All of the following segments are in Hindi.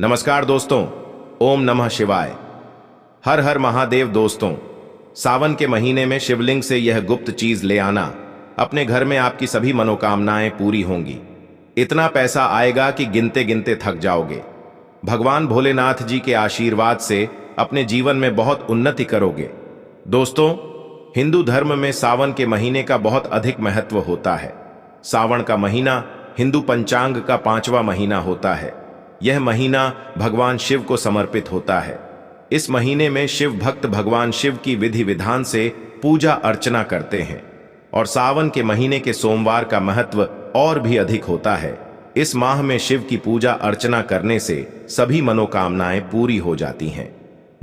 नमस्कार दोस्तों, ओम नमः शिवाय। हर हर महादेव। दोस्तों, सावन के महीने में शिवलिंग से यह गुप्त चीज ले आना, अपने घर में आपकी सभी मनोकामनाएं पूरी होंगी। इतना पैसा आएगा कि गिनते गिनते थक जाओगे। भगवान भोलेनाथ जी के आशीर्वाद से अपने जीवन में बहुत उन्नति करोगे। दोस्तों, हिंदू धर्म में सावन के महीने का बहुत अधिक महत्व होता है। सावन का महीना हिंदू पंचांग का 5वां महीना होता है। यह महीना भगवान शिव को समर्पित होता है। इस महीने में शिव भक्त भगवान शिव की विधि विधान से पूजा अर्चना करते हैं और सावन के महीने के सोमवार का महत्व और भी अधिक होता है। इस माह में शिव की पूजा अर्चना करने से सभी मनोकामनाएं पूरी हो जाती हैं।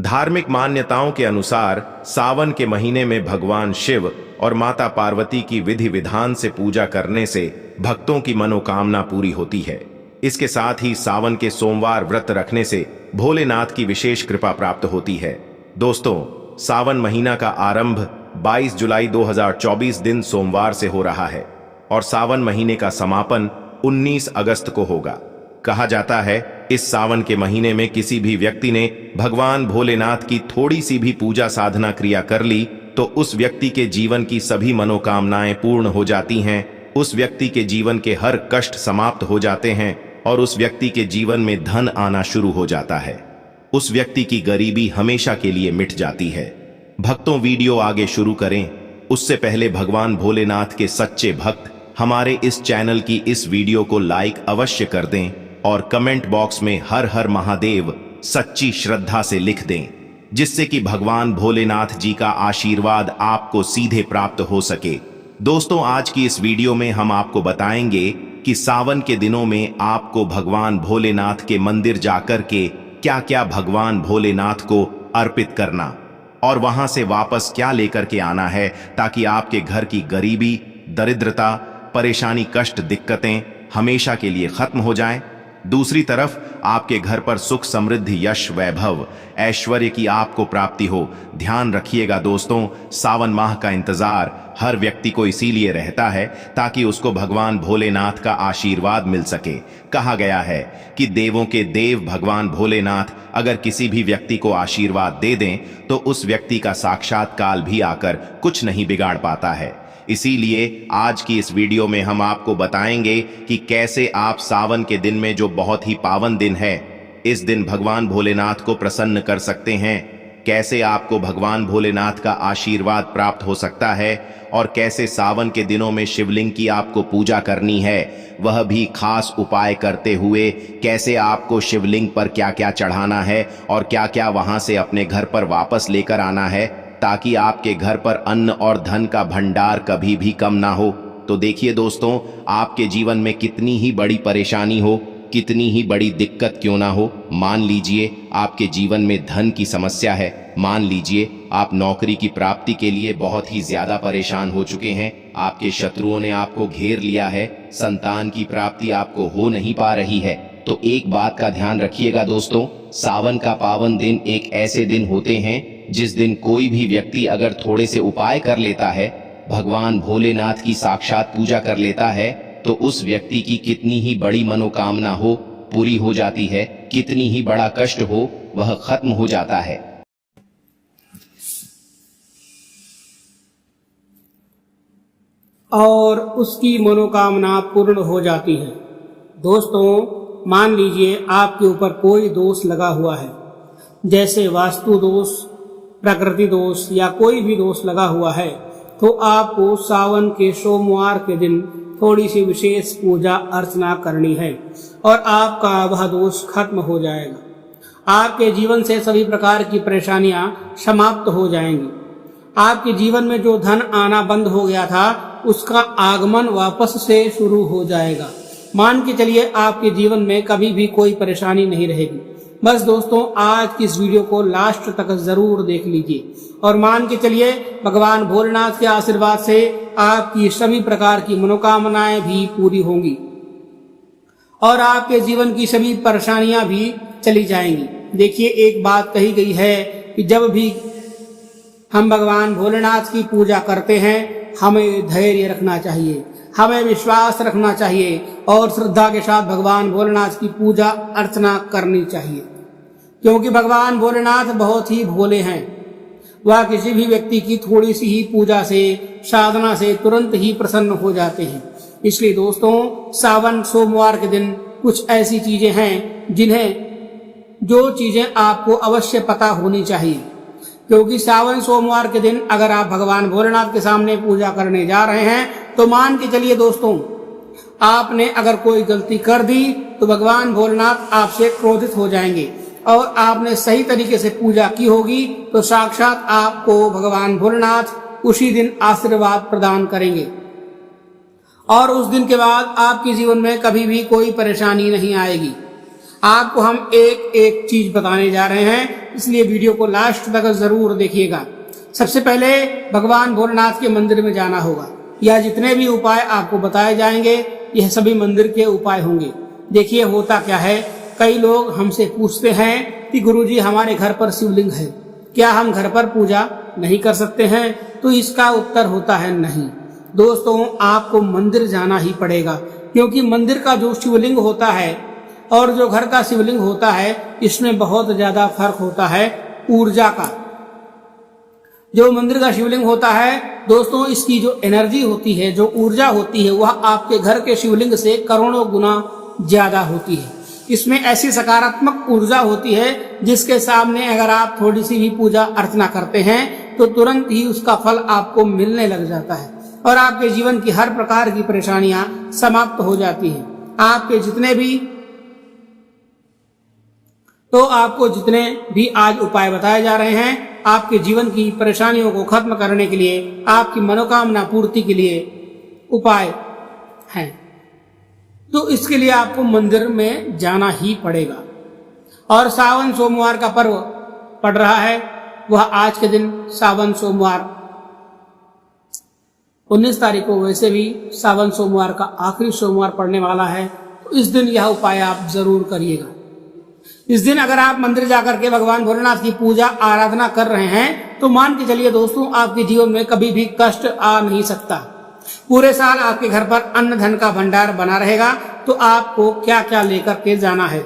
धार्मिक मान्यताओं के अनुसार सावन के महीने में भगवान शिव और माता पार्वती की विधि विधान से पूजा करने से भक्तों की मनोकामना पूरी होती है। इसके साथ ही सावन के सोमवार व्रत रखने से भोलेनाथ की विशेष कृपा प्राप्त होती है। दोस्तों, सावन महीना का आरंभ 22 जुलाई 2024 दिन सोमवार से हो रहा है और सावन महीने का समापन 19 अगस्त को होगा। कहा जाता है, इस सावन के महीने में किसी भी व्यक्ति ने भगवान भोलेनाथ की थोड़ी सी भी पूजा साधना क्रिया कर ली तो उस व्यक्ति के जीवन की सभी मनोकामनाएं पूर्ण हो जाती हैं। उस व्यक्ति के जीवन के हर कष्ट समाप्त हो जाते हैं और उस व्यक्ति के जीवन में धन आना शुरू हो जाता है। उस व्यक्ति की गरीबी हमेशा के लिए मिट जाती है। भक्तों, वीडियो आगे शुरू करें उससे पहले भगवान भोलेनाथ के सच्चे भक्त हमारे इस चैनल की इस वीडियो को लाइक अवश्य कर दें और कमेंट बॉक्स में हर हर महादेव सच्ची श्रद्धा से लिख दें, जिससे कि भगवान भोलेनाथ जी का आशीर्वाद आपको सीधे प्राप्त हो सके। दोस्तों, आज की इस वीडियो में हम आपको बताएंगे कि सावन के दिनों में आपको भगवान भोलेनाथ के मंदिर जाकर के क्या क्या भगवान भोलेनाथ को अर्पित करना और वहां से वापस क्या लेकर के आना है, ताकि आपके घर की गरीबी, दरिद्रता, परेशानी, कष्ट, दिक्कतें हमेशा के लिए खत्म हो जाएं। दूसरी तरफ आपके घर पर सुख, समृद्धि, यश, वैभव, ऐश्वर्य की आपको प्राप्ति हो। ध्यान रखिएगा दोस्तों, सावन माह का इंतजार हर व्यक्ति को इसीलिए रहता है ताकि उसको भगवान भोलेनाथ का आशीर्वाद मिल सके। कहा गया है कि देवों के देव भगवान भोलेनाथ अगर किसी भी व्यक्ति को आशीर्वाद दे दें तो उस व्यक्ति का साक्षात्कार भी आकर कुछ नहीं बिगाड़ पाता है। इसीलिए आज की इस वीडियो में हम आपको बताएंगे कि कैसे आप सावन के दिन में, जो बहुत ही पावन दिन है, इस दिन भगवान भोलेनाथ को प्रसन्न कर सकते हैं। कैसे आपको भगवान भोलेनाथ का आशीर्वाद प्राप्त हो सकता है और कैसे सावन के दिनों में शिवलिंग की आपको पूजा करनी है, वह भी खास उपाय करते हुए। कैसे आपको शिवलिंग पर क्या क्या चढ़ाना है और क्या क्या वहां से अपने घर पर वापस लेकर आना है, ताकि आपके घर पर अन्न और धन का भंडार कभी भी कम ना हो। तो देखिए दोस्तों, आपके जीवन में कितनी ही बड़ी परेशानी हो, कितनी ही बड़ी दिक्कत क्यों ना हो, मान लीजिए आपके जीवन में धन की समस्या है, मान लीजिए आप नौकरी की प्राप्ति के लिए बहुत ही ज्यादा परेशान हो चुके हैं, आपके शत्रुओं ने आपको घेर लिया है, संतान की प्राप्ति आपको हो नहीं पा रही है, तो एक बात का ध्यान रखिएगा दोस्तों, सावन का पावन दिन एक ऐसे दिन होते हैं जिस दिन कोई भी व्यक्ति अगर थोड़े से उपाय कर लेता है, भगवान भोलेनाथ की साक्षात पूजा कर लेता है, तो उस व्यक्ति की कितनी ही बड़ी मनोकामना हो पूरी हो जाती है, कितनी ही बड़ा कष्ट हो वह खत्म हो जाता है। और उसकी मनोकामना पूर्ण हो जाती है। दोस्तों, मान लीजिए आपके ऊपर कोई दोष लगा हुआ है, जैसे वास्तु दोष, प्रकृति दोष या कोई भी दोष लगा हुआ है, तो आपको सावन के सोमवार के दिन थोड़ी सी विशेष पूजा अर्चना करनी है और आपका वह दोष खत्म हो जाएगा। आपके जीवन से सभी प्रकार की परेशानियां समाप्त हो जाएंगी। आपके जीवन में जो धन आना बंद हो गया था, उसका आगमन वापस से शुरू हो जाएगा। मान के चलिए आपके जीवन में कभी भी कोई परेशानी नहीं रहेगी। बस दोस्तों, आज की इस वीडियो को लास्ट तक जरूर देख लीजिए और मान के चलिए भगवान भोलेनाथ के आशीर्वाद से आपकी सभी प्रकार की मनोकामनाएं भी पूरी होंगी और आपके जीवन की सभी परेशानियां भी चली जाएंगी। देखिए, एक बात कही गई है कि जब भी हम भगवान भोलेनाथ की पूजा करते हैं, हमें धैर्य रखना चाहिए, हमें विश्वास रखना चाहिए और श्रद्धा के साथ भगवान भोलेनाथ की पूजा अर्चना करनी चाहिए, क्योंकि भगवान भोलेनाथ बहुत ही भोले हैं। वह किसी भी व्यक्ति की थोड़ी सी ही पूजा से, साधना से तुरंत ही प्रसन्न हो जाते हैं। इसलिए दोस्तों, सावन सोमवार के दिन कुछ ऐसी चीजें हैं जो चीजें आपको अवश्य पता होनी चाहिए, क्योंकि सावन सोमवार के दिन अगर आप भगवान भोलेनाथ के सामने पूजा करने जा रहे हैं तो मान के चलिए दोस्तों, आपने अगर कोई गलती कर दी तो भगवान भोलेनाथ आपसे क्रोधित हो जाएंगे, और आपने सही तरीके से पूजा की होगी तो साक्षात आपको भगवान भोलेनाथ उसी दिन आशीर्वाद प्रदान करेंगे, और उस दिन के बाद आपके जीवन में कभी भी कोई परेशानी नहीं आएगी। आपको हम एक एक चीज बताने जा रहे हैं, इसलिए वीडियो को लास्ट तक जरूर देखिएगा। सबसे पहले भगवान भोलेनाथ के मंदिर में जाना होगा। यह जितने भी उपाय आपको बताए जाएंगे यह सभी मंदिर के उपाय होंगे। देखिए होता क्या है, कई लोग हमसे पूछते हैं कि गुरुजी हमारे घर पर शिवलिंग है, क्या हम घर पर पूजा नहीं कर सकते हैं? तो इसका उत्तर होता है नहीं दोस्तों, आपको मंदिर जाना ही पड़ेगा, क्योंकि मंदिर का जो शिवलिंग होता है और जो घर का शिवलिंग होता है इसमें बहुत ज्यादा फर्क होता है ऊर्जा का। जो मंदिर का शिवलिंग होता है दोस्तों, इसकी जो एनर्जी होती है, जो ऊर्जा होती है, वह आपके घर के शिवलिंग से करोड़ों गुना ज्यादा होती है। इसमें ऐसी सकारात्मक ऊर्जा होती है जिसके सामने अगर आप थोड़ी सी भी पूजा अर्चना करते हैं तो तुरंत ही उसका फल आपको मिलने लग जाता है, और आपके जीवन की हर प्रकार की परेशानियां समाप्त हो जाती हैं। आपको जितने भी आज उपाय बताए जा रहे हैं, आपके जीवन की परेशानियों को खत्म करने के लिए, आपकी मनोकामना पूर्ति के लिए उपाय हैं। तो इसके लिए आपको मंदिर में जाना ही पड़ेगा। और सावन सोमवार का पर्व पड़ रहा है, वह आज के दिन सावन सोमवार 19 तारीख को वैसे भी सावन सोमवार का आखिरी सोमवार पड़ने वाला है, तो इस दिन यह उपाय आप जरूर करिएगा। इस दिन अगर आप मंदिर जाकर के भगवान भोलेनाथ की पूजा आराधना कर रहे हैं तो मान के चलिए दोस्तों, आपके जीवन में कभी भी कष्ट आ नहीं सकता। पूरे साल आपके घर पर अन्न धन का भंडार बना रहेगा। तो आपको क्या क्या लेकर के जाना है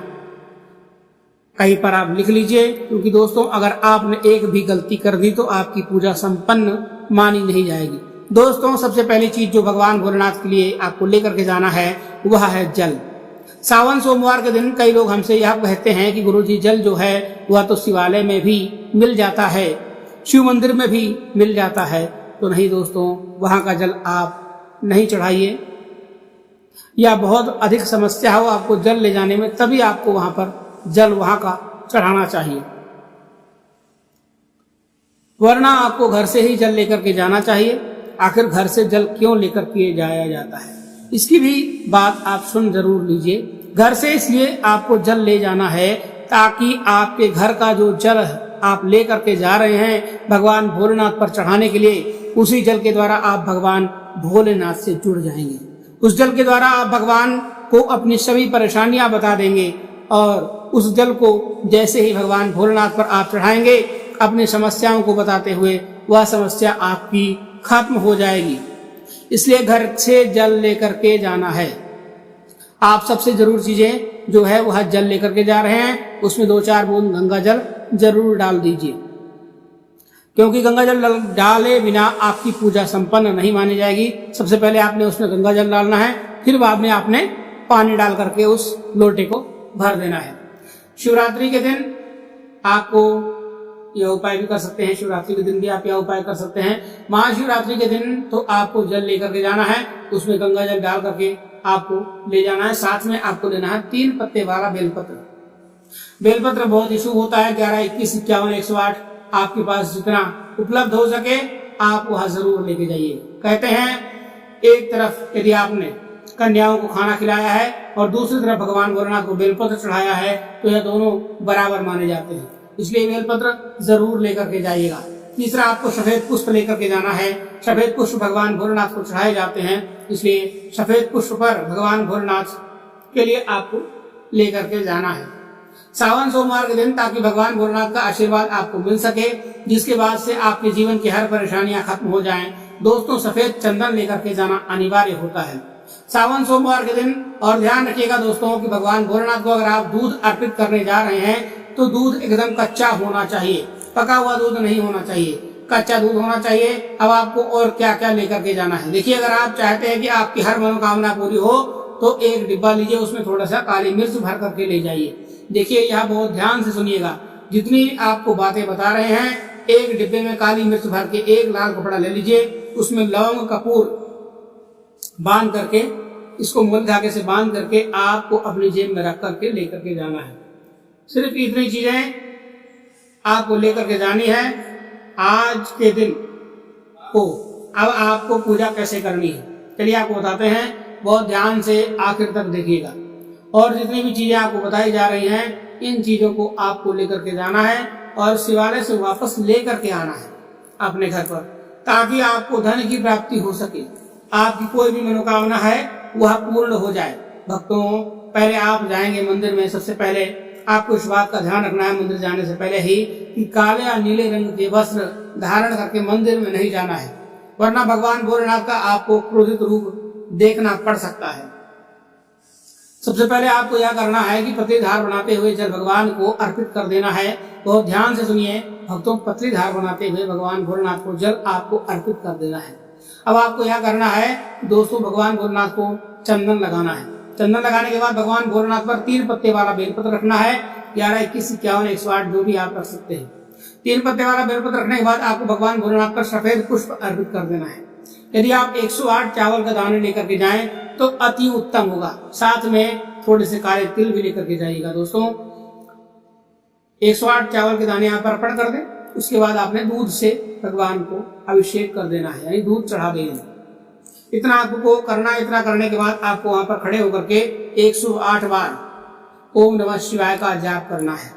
कहीं पर आप लिख लीजिए, क्योंकि दोस्तों अगर आपने एक भी गलती कर दी तो आपकी पूजा संपन्न मानी नहीं जाएगी। दोस्तों सबसे पहली चीज जो भगवान भोलेनाथ के लिए आपको लेकर के जाना है वह है जल। सावन सोमवार के दिन कई लोग हमसे यह कहते हैं कि गुरुजी जल जो है वह तो शिवालय में भी मिल जाता है, शिव मंदिर में भी मिल जाता है। तो नहीं दोस्तों, वहां का जल आप नहीं चढ़ाइए, या बहुत अधिक समस्या हो आपको जल ले जाने में, तभी आपको वहां पर जल वहां का चढ़ाना चाहिए, वरना आपको घर से ही जल लेकर के जाना चाहिए। आखिर घर से जल क्यों लेकर के जाया जाता है, इसकी भी बात आप सुन जरूर लीजिए। घर से इसलिए आपको जल ले जाना है ताकि आपके घर का जो जल आप लेकर के जा रहे हैं भगवान भोलेनाथ पर चढ़ाने के लिए, उसी जल के द्वारा आप भगवान भोलेनाथ से जुड़ जाएंगे। उस जल के द्वारा आप भगवान को अपनी सभी परेशानियां बता देंगे, और उस जल को जैसे ही भगवान भोलेनाथ पर आप चढ़ाएंगे अपनी समस्याओं को बताते हुए, वह समस्या आपकी खत्म हो जाएगी। इसलिए घर से जल लेकर के जाना है। आप सबसे जरूर चीजें जो है वह जल लेकर के जा रहे हैं, उसमें 2-4 बूंद गंगा जल जरूर डाल दीजिए, क्योंकि गंगा जल डाले बिना आपकी पूजा संपन्न नहीं मानी जाएगी। सबसे पहले आपने उसमें गंगा जल डालना है, फिर बाद में आपने पानी डाल करके उस लोटे को भर देना है। शिवरात्रि के दिन आपको यह उपाय भी कर सकते हैं, शिवरात्रि के दिन भी आप यह उपाय कर सकते हैं। महाशिवरात्रि के दिन तो आपको जल लेकर के जाना है, उसमें गंगा जल डाल करके आपको ले जाना है। साथ में आपको लेना है 3 पत्ते वाला बेलपत्र। बेलपत्र बहुत ही शुभ होता है। 11, 21, 51, 108 आपके पास जितना उपलब्ध हो सके आप वह जरूर लेके जाइए। कहते हैं एक तरफ यदि आपने कन्याओं को खाना खिलाया है और दूसरी तरफ भगवान भोलेनाथ को बेलपत्र चढ़ाया है तो यह दोनों बराबर माने जाते हैं, इसलिए बेलपत्र जरूर लेकर के जाइएगा। तीसरा, आपको सफेद पुष्प लेकर के जाना है। सफेद पुष्प भगवान भोलेनाथ को चढ़ाए जाते हैं, इसलिए सफेद पुष्प पर भगवान भोलेनाथ के लिए आपको लेकर के जाना है सावन सोमवार के दिन, ताकि भगवान भोलेनाथ का आशीर्वाद आपको मिल सके, जिसके बाद से आपके जीवन की हर परेशानियां खत्म हो जाएं। दोस्तों सफेद चंदन लेकर के जाना अनिवार्य होता है। सावन सोमवार के दिन। और ध्यान रखिएगा दोस्तों कि भगवान भोलेनाथ को अगर आप दूध अर्पित करने जा रहे हैं तो दूध एकदम कच्चा होना चाहिए, पका हुआ दूध नहीं होना चाहिए, कच्चा दूध होना चाहिए। अब आपको और क्या क्या लेकर के जाना है, देखिए अगर आप चाहते हैं कि आपकी हर मनोकामना पूरी हो तो एक डिब्बा लीजिए, उसमें थोड़ा सा काली मिर्च भर करके ले जाइए। देखिए यह बहुत ध्यान से सुनिएगा, जितनी आपको बातें बता रहे हैं, एक डिब्बे में काली मिर्च भर के एक लाल कपड़ा ले लीजिए, उसमें लौंग कपूर बांध करके, इसको मूल धागे से बांध करके आपको अपनी जेब में रख करके लेकर के जाना है। सिर्फ इतनी चीजें आपको लेकर के जानी है आज के दिन को। अब आपको पूजा कैसे करनी है चलिए आपको बताते हैं, बहुत ध्यान से आखिर तक देखिएगा। और जितनी भी चीजें आपको बताई जा रही हैं, इन चीजों को आपको लेकर के जाना है और शिवालय से वापस लेकर के आना है अपने घर पर, ताकि आपको धन की प्राप्ति हो सके, आपकी कोई भी मनोकामना है वह पूर्ण हो जाए। भक्तों, पहले आप जाएंगे मंदिर में, सबसे पहले आपको इस बात का ध्यान रखना है मंदिर जाने से पहले ही कि काले या नीले रंग के वस्त्र धारण करके मंदिर में नहीं जाना है, वरना भगवान भोलेनाथ का आपको क्रोधित रूप देखना पड़ सकता है। सबसे पहले आपको यह करना है कि पतली धार बनाते हुए जल भगवान को अर्पित कर देना है। बहुत ध्यान से सुनिए भक्तों, पतली धार बनाते हुए भगवान भोलेनाथ को जल आपको अर्पित कर देना है। अब आपको यह करना है दोस्तों, भगवान भोलेनाथ को चंदन लगाना है। चंदन लगाने के बाद भगवान भोलेनाथ पर 3 पत्ते वाला बेलपत्र रखना है, 11, 21, 51, 108 जो भी आप रख सकते हैं। 3 पत्ते वाला बेलपत्र रखने के बाद आपको भगवान भोलेनाथ पर सफेद पुष्प अर्पित कर देना है। यदि आप 108 चावल का दाने लेकर के जाएं तो अति उत्तम होगा। साथ में थोड़े से काले तिल भी लेकर के जाइएगा दोस्तों। 108 चावल के दाने यहाँ पर अर्पण कर दें। उसके बाद आपने दूध से भगवान को अभिषेक कर देना है, यानी दूध चढ़ा देना। इतना आपको करना है। इतना करने के बाद आपको वहां पर खड़े होकर के 108 बार ओम नमः शिवाय का जाप करना है,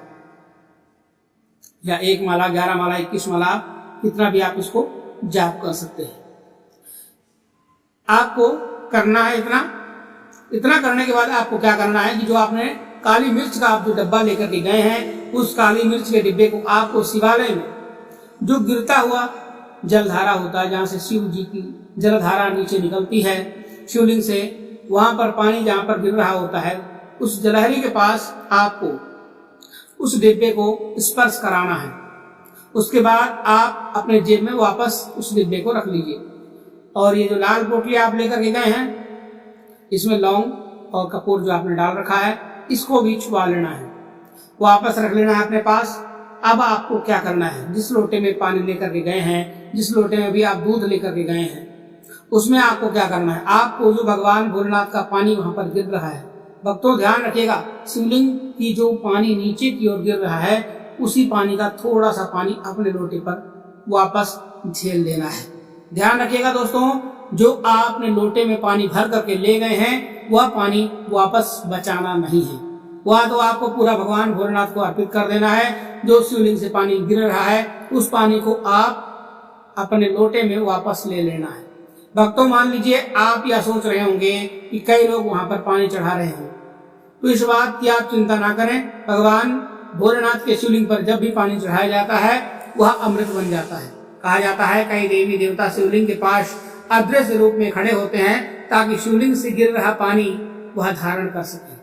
या 1 माला, 11 माला, 21 माला, कितना भी आप इसको जाप कर सकते हैं। आपको करना है इतना करने के बाद आपको क्या करना है कि जो आपने काली मिर्च का आप जो डब्बा लेकर के गए हैं, उस काली मिर्च के डिब्बे को आपको शिवालय में जो गिरता हुआ जलधारा होता है, जहाँ से शिव जी की जलधारा नीचे निकलती है शिवलिंग से, वहां पर पानी जहां पर गिर रहा होता है, उस जलहरी के पास आपको उस डिब्बे को स्पर्श कराना है। उसके बाद आप अपने जेब में वापस उस डिब्बे को रख लीजिए। और ये जो लाल पोटली आप लेकर के गए हैं, इसमें लौंग और कपूर जो आपने डाल रखा है, इसको भी छुपा लेना है, वापस रख लेना है अपने पास। अब आपको क्या करना है, जिस लोटे में पानी लेकर के गए हैं, जिस लोटे में भी आप दूध लेकर के गए हैं, उसमें आपको क्या करना है, आपको जो भगवान भोलेनाथ का पानी वहां पर गिर रहा है, भक्तों ध्यान रखिएगा, शिवलिंग की जो पानी नीचे की ओर गिर रहा है, उसी पानी का थोड़ा सा पानी अपने लोटे पर वापस झेल देना है। ध्यान रखिएगा दोस्तों, जो आपने लोटे में पानी भर करके ले गए हैं, वह पानी वापस बचाना नहीं है, वह तो आपको पूरा भगवान भोलेनाथ को अर्पित कर देना है। जो शिवलिंग से पानी गिर रहा है, उस पानी को आप अपने लोटे में वापस ले लेना है। भक्तों, मान लीजिए आप यह सोच रहे होंगे कि कई लोग वहां पर पानी चढ़ा रहे हैं, तो इस बात की आप चिंता ना करें। भगवान भोलेनाथ के शिवलिंग पर जब भी पानी चढ़ाया जाता है, वह अमृत बन जाता है। कहा जाता है कई देवी देवता शिवलिंग के पास अदृश्य रूप में खड़े होते हैं, ताकि शिवलिंग से गिर रहा पानी वह धारण कर सके।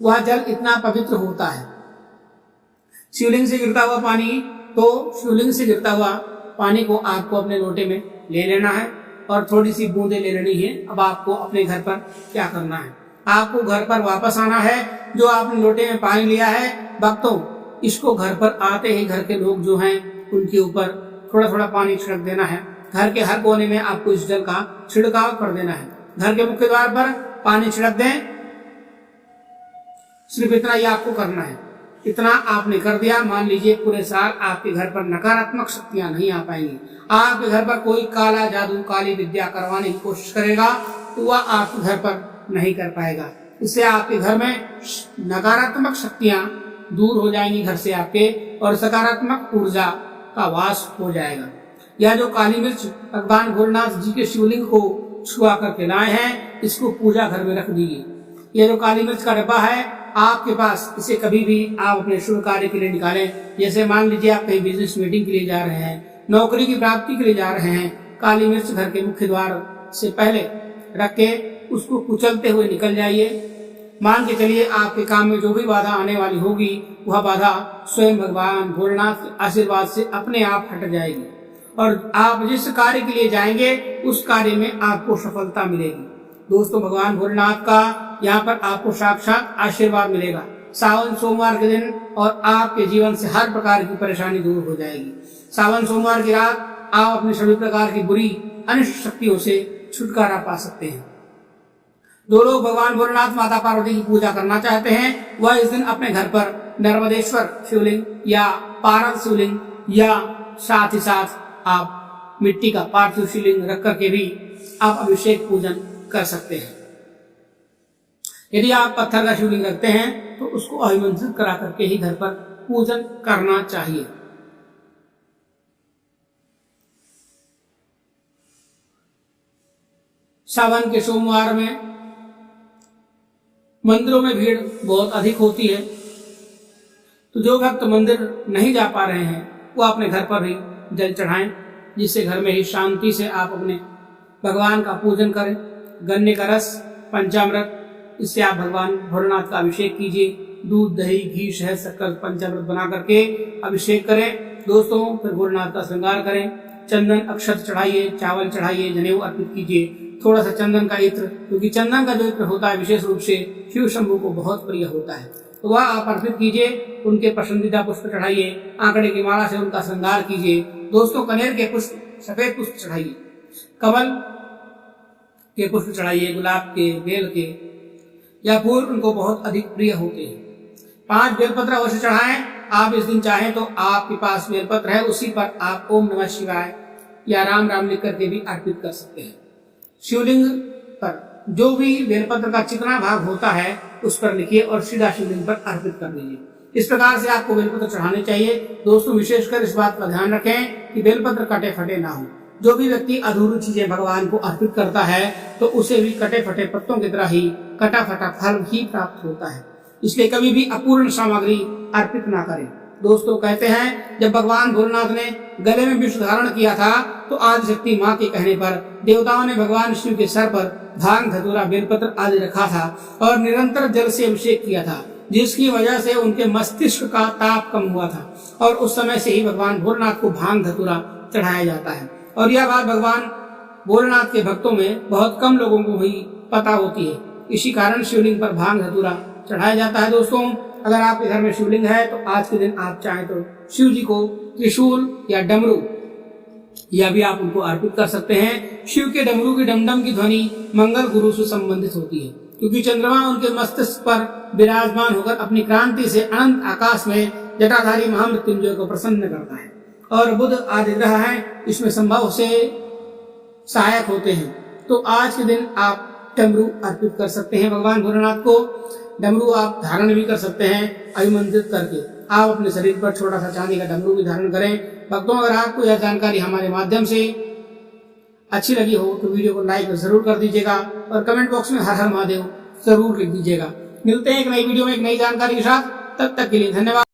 वह जल इतना पवित्र होता है। शिवलिंग से गिरता हुआ पानी, तो शिवलिंग से गिरता हुआ पानी को आपको अपने लोटे में ले लेना है और थोड़ी सी बूंदे ले लेनी है। अब आपको अपने घर पर क्या करना है, आपको घर पर वापस आना है। जो आपने लोटे में पानी लिया है, भक्तों, इसको घर पर आते ही घर के लोग जो हैं, उनके ऊपर थोड़ा थोड़ा पानी छिड़क देना है। घर के हर कोने में आपको इस जल का छिड़काव कर देना है। घर के मुख्य द्वार पर पानी छिड़क दें, सिर्फ इतना ही आपको करना है। इतना आपने कर दिया, मान लीजिए पूरे साल आपके घर पर नकारात्मक शक्तियां नहीं आ पाएंगी। आपके घर पर कोई काला जादू, काली विद्या करवाने की कोशिश करेगा, तो वह आपके घर पर नहीं कर पाएगा। इससे आपके घर में नकारात्मक शक्तियां दूर हो जाएंगी घर से आपके, और सकारात्मक ऊर्जा का वास हो जाएगा। यह जो काली मिर्च भगवान भोलेनाथ जी के शिवलिंग को छुआ करके लाए हैं, इसको पूजा घर में रख दीजिए। यह जो काली मिर्च का डब्बा है आपके पास, इसे कभी भी आप अपने शुभ कार्य के लिए निकालें। जैसे मान लीजिए आप कहीं बिजनेस मीटिंग के लिए जा रहे हैं, नौकरी की प्राप्ति के लिए जा रहे हैं, काली मिर्च घर के मुख्य द्वार से पहले रख के उसको कुचलते हुए निकल जाइए। मान के चलिए आपके काम में जो भी बाधा आने वाली होगी वह बाधा स्वयं भगवान भोलेनाथ के आशीर्वाद से अपने आप हट जाएगी और आप जिस कार्य के लिए जाएंगे उस कार्य में आपको सफलता मिलेगी। दोस्तों, भगवान भोलेनाथ का यहाँ पर आपको साक्षात आशीर्वाद मिलेगा सावन सोमवार के दिन और आपके जीवन से हर प्रकार की परेशानी दूर हो जाएगी। सावन सोमवार की रात आप अपनी सभी प्रकार की बुरी अनिष्ट शक्तियों से छुटकारा पा सकते हैं। जो लोग भगवान भोलेनाथ माता पार्वती की पूजा करना चाहते हैं वह इस दिन अपने घर पर नर्मदेश्वर शिवलिंग या पारद शिवलिंग या साथ ही साथ आप मिट्टी का पार्थिव शिवलिंग रख करके भी आप अभिषेक पूजन कर सकते हैं। यदि आप पत्थर का शिवलिंग रखते हैं तो उसको अभिमंत्रित करा करके ही घर पर पूजन करना चाहिए। सावन के सोमवार में मंदिरों में भीड़ बहुत अधिक होती है, तो जो भक्त मंदिर नहीं जा पा रहे हैं वो अपने घर पर ही जल चढ़ाएं, जिससे घर में ही शांति से आप अपने भगवान का पूजन करें। गन्ने का रस, पंचामृत, इससे आप भगवान भोलेनाथ का अभिषेक कीजिए। दूध, दही, घी, शहद, शक्कर, पंचामृत बना करके अभिषेक करें। दोस्तों, फिर भोलेनाथ का श्रृंगार करें। चंदन अक्षत चढ़ाइए, चावल चढ़ाइए, जनेऊ अर्पित कीजिए। थोड़ा सा चंदन का इत्र, क्योंकि चंदन का जो इत्र होता है विशेष रूप से शिव शंभू को बहुत प्रिय होता है, तो वह आप अर्पित कीजिए। उनके पसंदीदा पुष्प चढ़ाइए। आंकड़े की माला से उनका श्रृंगार कीजिए। दोस्तों, कनेर के पुष्प, सफेद पुष्प चढ़ाइए, कमल के पुष्प चढ़ाइए, गुलाब के, बेल के या फूल उनको बहुत अधिक प्रिय होते हैं। 5 बेलपत्र अवश्य चढ़ाएं। आप इस दिन चाहें तो आपके पास बेलपत्र है उसी पर आप ओम नमः शिवाय या राम राम लिख करके भी अर्पित कर सकते हैं। शिवलिंग पर जो भी बेलपत्र का चिकना भाग होता है उस पर लिखिए और सीधा शिवलिंग पर अर्पित कर दीजिए। इस प्रकार से आपको बेलपत्र चढ़ाने चाहिए। दोस्तों, विशेषकर इस बात का ध्यान रखें कि बेलपत्र कटे फटे ना हो। जो भी व्यक्ति अधूरी चीजें भगवान को अर्पित करता है तो उसे भी कटे फटे पत्तों की तरह ही कटा फटा फल ही प्राप्त होता है। इसलिए कभी भी अपूर्ण सामग्री अर्पित ना करें। दोस्तों, कहते हैं जब भगवान भोलेनाथ ने गले में विष धारण किया था तो आदिशक्ति माँ के कहने पर देवताओं ने भगवान शिव के सर पर भांग, धतूरा, बेलपत्र आदि रखा था और निरंतर जल से अभिषेक किया था, जिसकी वजह से उनके मस्तिष्क का ताप कम हुआ था और उस समय से ही भगवान भोलेनाथ को भांग, धतूरा चढ़ाया जाता है। और यह बात भगवान भोलेनाथ के भक्तों में बहुत कम लोगों को ही पता होती है। इसी कारण शिवलिंग पर भांग, धतूरा चढ़ाया जाता है। दोस्तों, अगर आपके घर में शिवलिंग है तो आज के दिन आप चाहें तो शिव जी को त्रिशूल या डमरू या भी आप उनको अर्पित कर सकते हैं। शिव के डमरू की डमडम की ध्वनि मंगल गुरु से संबंधित होती है, क्योंकि चंद्रमा उनके मस्तिष्क पर विराजमान होकर अपनी क्रांति से अनंत आकाश में जटाधारी महामृत्युंजय को प्रसन्न करता है और बुध आदि ग्रह हैं इसमें संभव से सहायक होते हैं। तो आज के दिन आप डमरू अर्पित कर सकते हैं भगवान भोलेनाथ को। डमरू आप धारण भी कर सकते हैं अभिमंत्रित करके। आप अपने शरीर पर छोटा सा चांदी का डमरू भी धारण करें। भक्तों, अगर आपको यह जानकारी हमारे माध्यम से अच्छी लगी हो तो वीडियो को लाइक जरूर कर दीजिएगा और कमेंट बॉक्स में हर हर महादेव जरूर लिख दीजिएगा। मिलते हैं एक नई वीडियो में एक नई जानकारी के साथ। तब तक के लिए धन्यवाद।